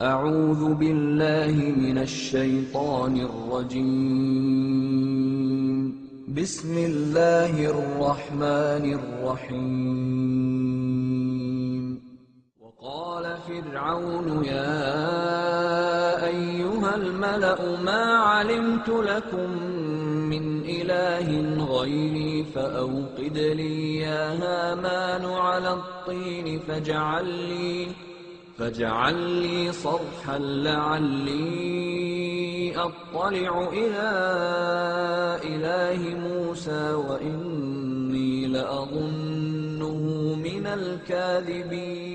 أعوذ بالله من الشيطان الرجيم بسم الله الرحمن الرحيم وقال فرعون يا أيها الملأ ما علمت لكم من إله غيري فأوقد لي يا هامان على الطين فاجعل لي صرحا لعلي أطلع إلى إله موسى وإني لأظنه من الكاذبين.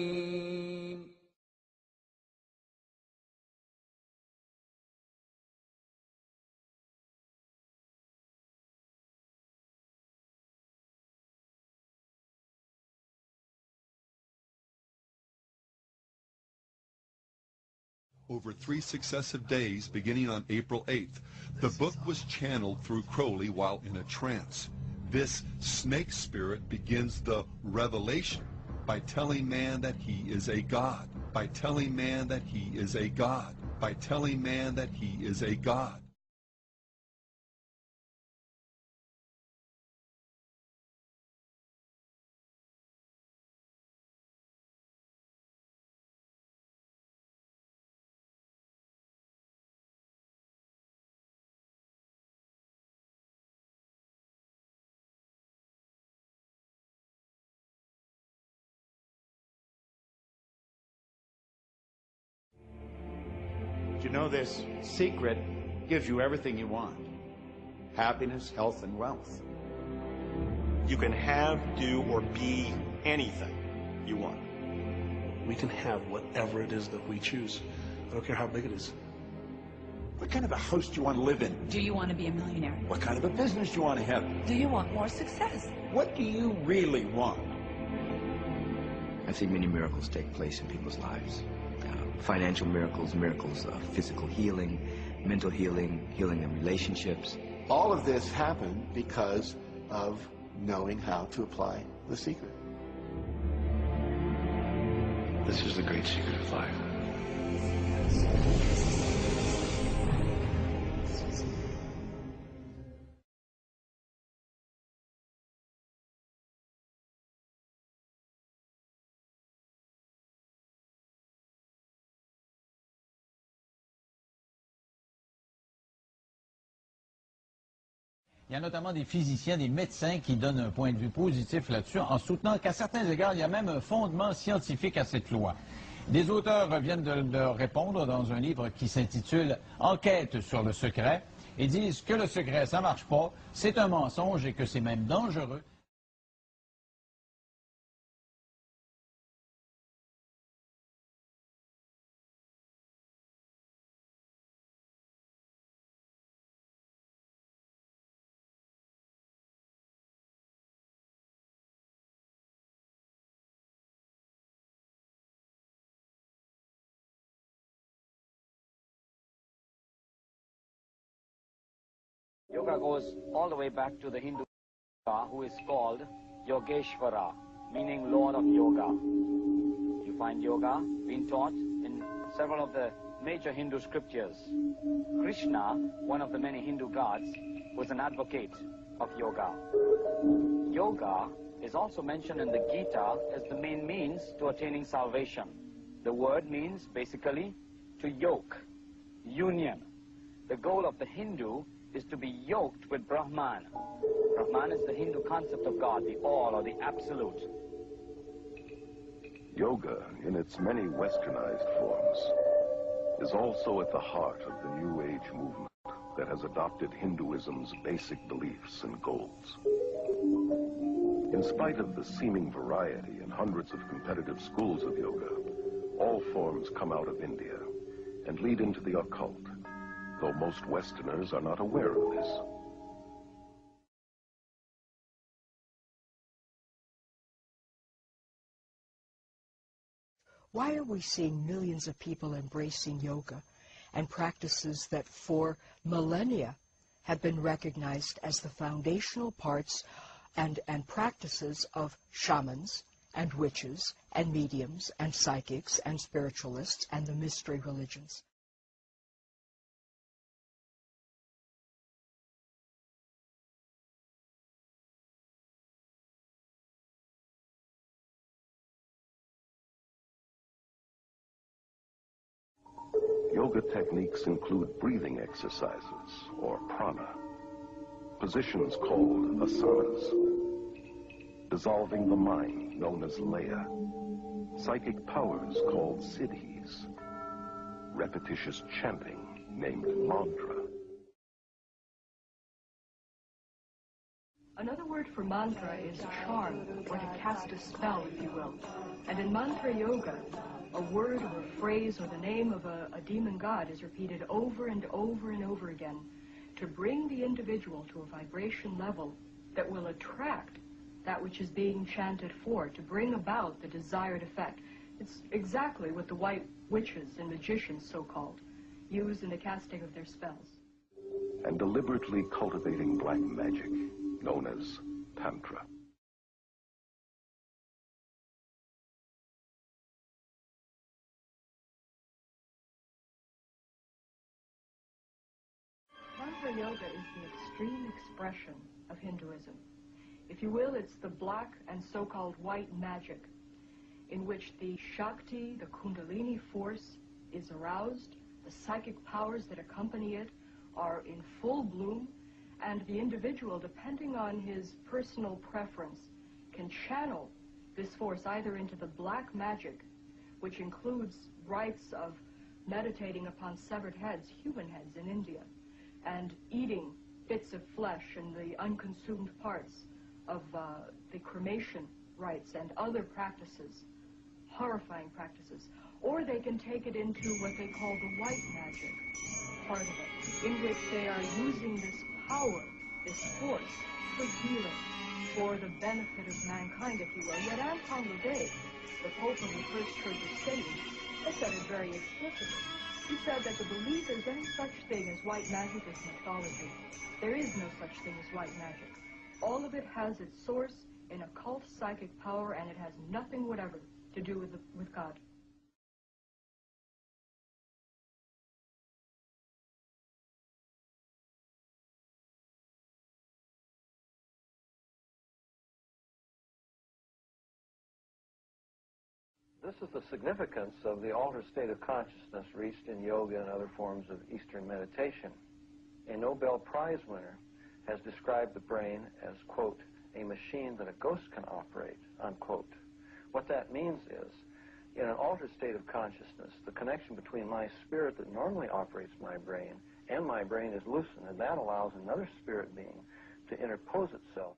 Over 3 successive days, beginning on April 8th, the book was channeled through Crowley while in a trance. This snake spirit begins the revelation by telling man that he is a god, by telling man that he is a god, by telling man that he is a god. You know, this secret gives you everything you want. Happiness, health, and wealth. You can have, do, or be anything you want. We can have whatever it is that we choose. I don't care how big it is. What kind of a house do you want to live in? Do you want to be a millionaire? What kind of a business do you want to have? Do you want more success? What do you really want? I see many miracles take place in people's lives. Financial miracles, miracles of physical healing, mental healing, healing in relationships. All of this happened because of knowing how to apply the secret. This is the great secret of life. Il y a notamment des physiciens, des médecins qui donnent un point de vue positif là-dessus, en soutenant qu'à certains égards, il y a même un fondement scientifique à cette loi. Des auteurs viennent de répondre dans un livre qui s'intitule « Enquête sur le secret » et disent que le secret, ça marche pas, c'est un mensonge et que c'est même dangereux. Yoga goes all the way back to the Hindu who is called Yogeshwara, meaning Lord of Yoga. You find yoga being taught in several of the major Hindu scriptures. Krishna, one of the many Hindu gods, was an advocate of yoga. Yoga is also mentioned in the Gita as the main means to attaining salvation. The word means basically to yoke, union. The goal of the Hindu is to be yoked with Brahman. Brahman is the Hindu concept of God, the all or the absolute. Yoga, in its many westernized forms, is also at the heart of the New Age movement that has adopted Hinduism's basic beliefs and goals. In spite of the seeming variety and hundreds of competitive schools of yoga, all forms come out of India and lead into the occult, though most Westerners are not aware of this. Why are we seeing millions of people embracing yoga and practices that for millennia have been recognized as the foundational parts and practices of shamans and witches and mediums and psychics and spiritualists and the mystery religions. Yoga techniques include breathing exercises, or prana, positions called asanas, dissolving the mind, known as laya, psychic powers called siddhis, repetitious chanting, named mantra. Another word for mantra is charm, or to cast a spell, if you will. And in mantra yoga, a word or a phrase or the name of a demon god is repeated over and over and over again to bring the individual to a vibration level that will attract that which is being chanted for, to bring about the desired effect. It's exactly what the white witches and magicians, so-called, use in the casting of their spells. And deliberately cultivating black magic, known as tantra. Tantra yoga is the extreme expression of Hinduism. If you will, it's the black and so-called white magic in which the Shakti, the Kundalini force, is aroused, the psychic powers that accompany it are in full bloom, and the individual, depending on his personal preference, can channel this force either into the black magic, which includes rites of meditating upon severed heads, human heads in India, and eating bits of flesh and the unconsumed parts of the cremation rites and other practices, horrifying practices. Or they can take it into what they call the white magic part of it, in which they are using this power, this force, for healing, for the benefit of mankind, if you will. Yet Anton LaVey, the Pope of the First Church of Satan, has said it very explicitly. He said that to believe there's any such thing as white magic is mythology. There is no such thing as white magic. All of it has its source in occult psychic power, and it has nothing whatever to do with God. This is the significance of the altered state of consciousness reached in yoga and other forms of Eastern meditation. A Nobel Prize winner has described the brain as, quote, a machine that a ghost can operate, unquote. What that means is, in an altered state of consciousness, the connection between my spirit that normally operates my brain and my brain is loosened, and that allows another spirit being to interpose itself.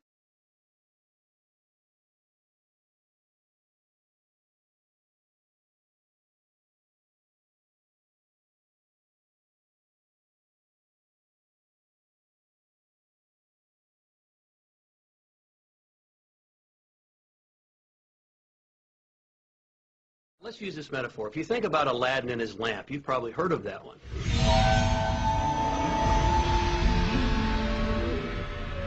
Let's use this metaphor. If you think about Aladdin and his lamp, you've probably heard of that one.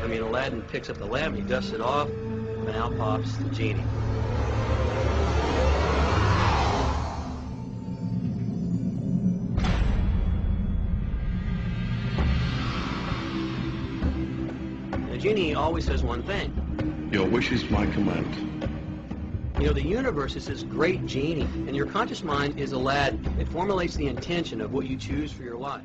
I mean, Aladdin picks up the lamp, he dusts it off, and out pops the genie. The genie always says one thing. Your wish is my command. You know, the universe is this great genie, and your conscious mind is Aladdin. It formulates the intention of what you choose for your life.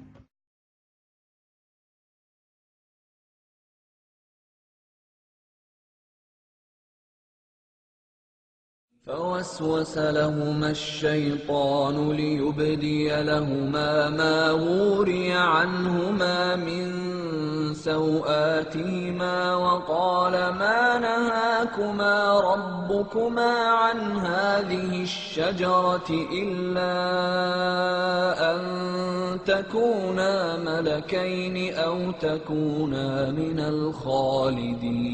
فوسوس لهما الشيطان ليبدي لهما ما وري عنهما من سوآتهما وقال ما نهاكما ربكما عن هذه الشجرة إلا أن تكونا ملكين أو تكونا من الخالدين